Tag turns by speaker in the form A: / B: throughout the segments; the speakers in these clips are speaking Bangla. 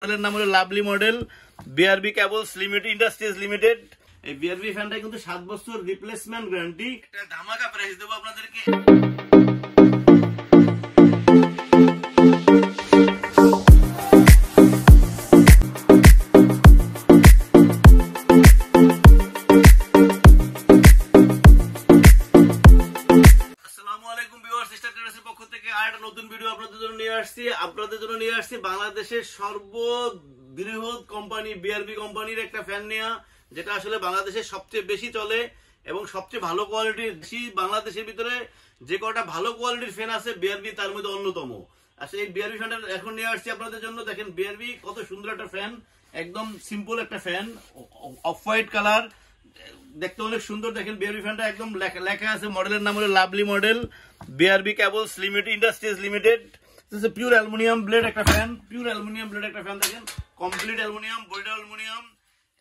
A: মডেলের নাম হলো lovely model BRB cables limited industries limited. এই বিআরবি ফ্যানটা কিন্তু 7 বছর রিপ্লেসমেন্ট গ্যারান্টি। একটা ধামাকা প্রাইস দেবো আপনাদেরকে। নতুন ভিডিও আপনাদের জন্য নিয়ে আসছি বাংলাদেশের সর্ববৃহৎ কোম্পানি বিআরবি কোম্পানির একটা ফ্যান নেওয়া, যেটা আসলে বাংলাদেশের সবচেয়ে বেশি চলে এবং সবচেয়ে ভালো কোয়ালিটির। বাংলাদেশের ভিতরে যে কটা ভালো কোয়ালিটির ফ্যান আছে বিআরবি তার মধ্যে অন্যতম। আসলে এই বিআরবি ফ্যানটা এখন নিয়ে আসছি আপনাদের জন্য। দেখেন বিআরবি কত সুন্দর একটা ফ্যান, একদম সিম্পল একটা ফ্যান, অফ হোয়াইট কালার, দেখতে অনেক সুন্দর। দেখেন বিআরবি ফ্যানটা একদম লেখা আছে, মডেলের নাম হলো lovely model BRB cables limited industries limited. Pure aluminium blade একটা ফ্যান, দেখেন কমপ্লিট অ্যালুমিনিয়াম, বডিটা অ্যালুমিনিয়াম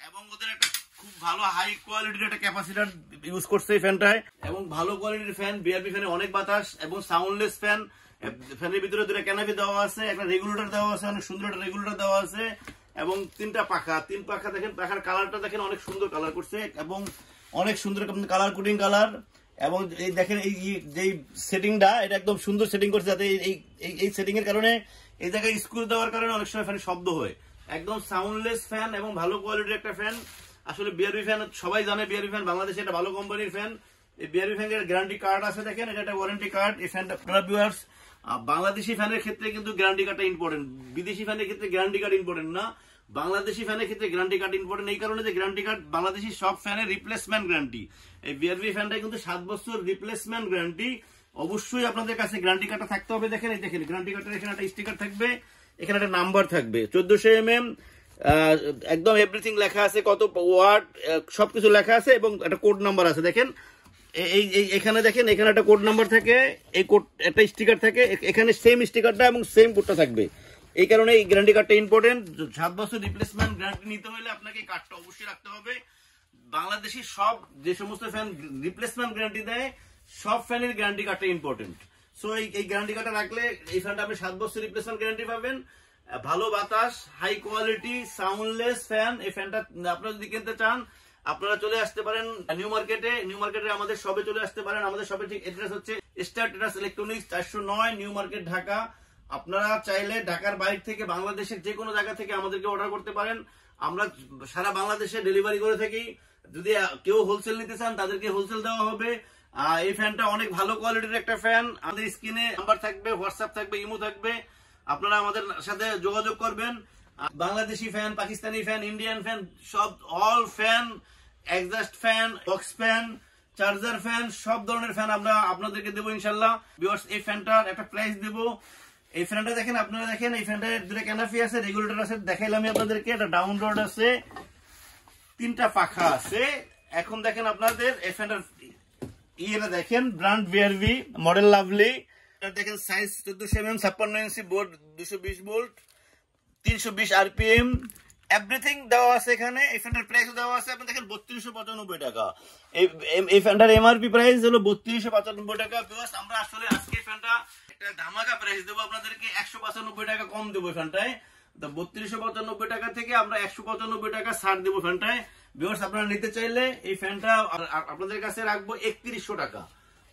A: এবং ওদের একটা খুব ভালো হাই কোয়ালিটির একটা ক্যাপাসিটার ইউজ করছে এই ফ্যানটায় এবং ভালো কোয়ালিটির ফ্যান। বিআরবি ফ্যানে অনেক বাতাস এবং সাউন্ডলেস ফ্যান। ফ্যানের ভিতরে দুটো ক্যানাপি দেওয়া আছে, একটা রেগুলেটর দেওয়া আছে, অনেক সুন্দর একটা রেগুলেটর দেওয়া আছে এবং তিন পাখা দেখেন। পাখার কালারটা দেখেন অনেক সুন্দর কালার করছে এবং অনেক সুন্দর কালার কোডিং কালার। এবং এই দেখেন এই যে সেটিংটা, এটা একদম সুন্দর সেটিং করছে, যাতে এই সেটিং এর কারণে এই জায়গায় স্ক্রু দেওয়ার কারণে অনেক সময় ফ্যানের শব্দ হয়। একদম সাউন্ডলেস ফ্যান এবং ভালো কোয়ালিটির একটা ফ্যান। আসলে বিআরবি ফ্যান সবাই জানে, বিআরবি ফ্যান বাংলাদেশে একটা ভালো কোম্পানির ফ্যান। এই বিআরবি ফ্যানের গ্যারান্টি কার্ড আছে, দেখেন এটা একটা ওয়ারেন্টি কার্ড। এই ফ্যানটা ভিউয়ার্স, বাংলাদেশি ফ্যানের ক্ষেত্রে কিন্তু গ্যারান্টি কার্ডটা ইম্পর্টেন্ট, বিদেশি ফ্যানের ক্ষেত্রে গ্যারান্টি কার্ড ইম্পর্টেন্ট না। বাংলাদেশি ফ্যানের ক্ষেত্রে গ্যারান্টি কার্ড ইম্পর্টেন্ট এই কারণে যে গ্যারান্টি কার্ড বাংলাদেশি সব ফ্যানের রিপ্লেসমেন্ট গ্যারান্টি। এই বিআরবি ফ্যানটা কিন্তু 7 বছর রিপ্লেসমেন্ট গ্যারান্টি। অবশ্যই আপনাদের কাছে গ্যারান্টি কার্ডটা থাকতে হবে। দেখেন এই দেখেন গ্যারান্টি কার্ডের এখানে একটা স্টিকার থাকবে, এখানে একটা নাম্বার থাকবে 1400 mm, একদম এভরিথিং লেখা আছে, কত ওয়াট সবকিছু লেখা আছে এবং একটা কোড নাম্বার আছে। দেখেন এখানে দেখেন, এখানে একটা কোড নাম্বার থাকে, এই কোড একটা স্টিকার থাকে, এখানে সেম স্টিকারটা এবং সেম কোডটা থাকবে। এই কারণে এই গ্যারান্টি কার্ডটা ইম্পর্টেন্ট। 7 বছর রিপ্লেসমেন্ট গ্যারান্টি নিতে হলে আপনাকে এই কার্ডটা অবশ্যই রাখতে হবে। বাংলাদেশি সব যে সমস্ত ফ্যান রিপ্লেসমেন্ট গ্যারান্টি দেয়, সব ফ্যানের গ্যারান্টি কার্ডটা ইম্পর্টেন্ট। সো এই গ্যারান্টি কার্ডটা রাখলে এই ফ্যানটা আপনি 7 বছর রিপ্লেসমেন্ট গ্যারান্টি পাবেন। ভালো বাতাস, হাই কোয়ালিটি, সাউন্ডলেস ফ্যান। এই ফ্যানটা আপনারা যদি কিনতে চান আপনারা চলে আসতে পারেন নিউ মার্কেটে আমাদের শপে চলে আসতে পারেন। আমাদের শপে ঠিক অ্যাড্রেস হচ্ছে star terrace electronics 409 new market Dhaka. আপনারা চাইলে ঢাকার বাইরে থেকে বাংলাদেশের যে কোনো জায়গা থেকে আমাদেরকে অর্ডার করতে পারেন। আমরা সারা বাংলাদেশে ডেলিভারি করে থাকি। যদি কেউ হোলসেল নিতে চান তাদেরকে হোলসেল দেওয়া হবে। এই ফ্যানটা অনেক ভালো কোয়ালিটির একটা ফ্যান। আমাদের স্ক্রিনে নাম্বার থাকবে, হোয়াটসঅ্যাপ থাকবে, ইমো থাকবে, আপনারা আমাদের সাথে যোগাযোগ করবেন। Bangladeshi fan, Pakistani fan, Indian fan, সব all fan, exhaust fan, box fan, charger fan, সব ধরনের ফ্যান আমরা আপনাদেরকে দেবো ইনশাল্লাহ। ভিউয়ার্স, এই ফ্যানটার একটা প্রাইস দেবো। এই ফ্যানটা দেখেন, আপনারা দেখেন এই ফ্যানটার দুটো ক্যানাপি আছে, রেগুলেটর আছে, দেখাইলাম আপনাদেরকে, একটা ডাউনরড আছে, 3টা পাখা আছে। এখন দেখেন আপনাদের এই ফ্যানটার ইয়েটা দেখেন, ব্র্যান্ড বিআরবি, মডেল লাভলি। দেখেন সাইজ 1400 mm, 56 ইঞ্চি বোর্ড, 220 ভোল্ট, 320 RPM, এভরিথিং দেওয়া আছে এখানে। এই ফ্যানটার প্রাইস দেওয়া আছে আপনি দেখেন 3295 টাকা। এই ফ্যানটার এমআরপি প্রাইস হলো 3295 টাকা। বিকজ আমরা আসলে আজকে ফ্যানটা একটা ধামাকা প্রাইস দেবো আপনাদেরকে, 195 টাকা কম দেবো ফ্যানটায়। 3295 টাকা থেকে আমরা 195 টাকা ছাড় দেবো ফ্যানটায়। ভিউয়ার্স, আপনারা নিতে চাইলে এই ফ্যানটা আপনাদের কাছে রাখবো 3100 টাকা।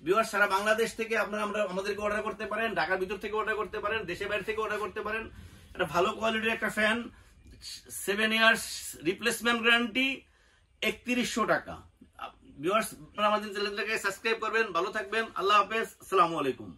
A: ভিউয়ার্স, সারা বাংলাদেশ থেকে আপনারা আমাদেরকে অর্ডার করতে পারেন, ঢাকার ভিতর থেকে অর্ডার করতে পারেন, দেশের বাইরে থেকে অর্ডার করতে পারেন। একটা ভালো কোয়ালিটির একটা ফ্যান, 7 ইয়ার্স রিপ্লেসমেন্ট গ্যারান্টি, 3100 টাকা। ভিউয়ার্স, আপনারা আমাদের চ্যানেলটাকে সাবস্ক্রাইব করবেন। ভালো থাকবেন, আল্লাহ হাফেজ, আসসালামু আলাইকুম।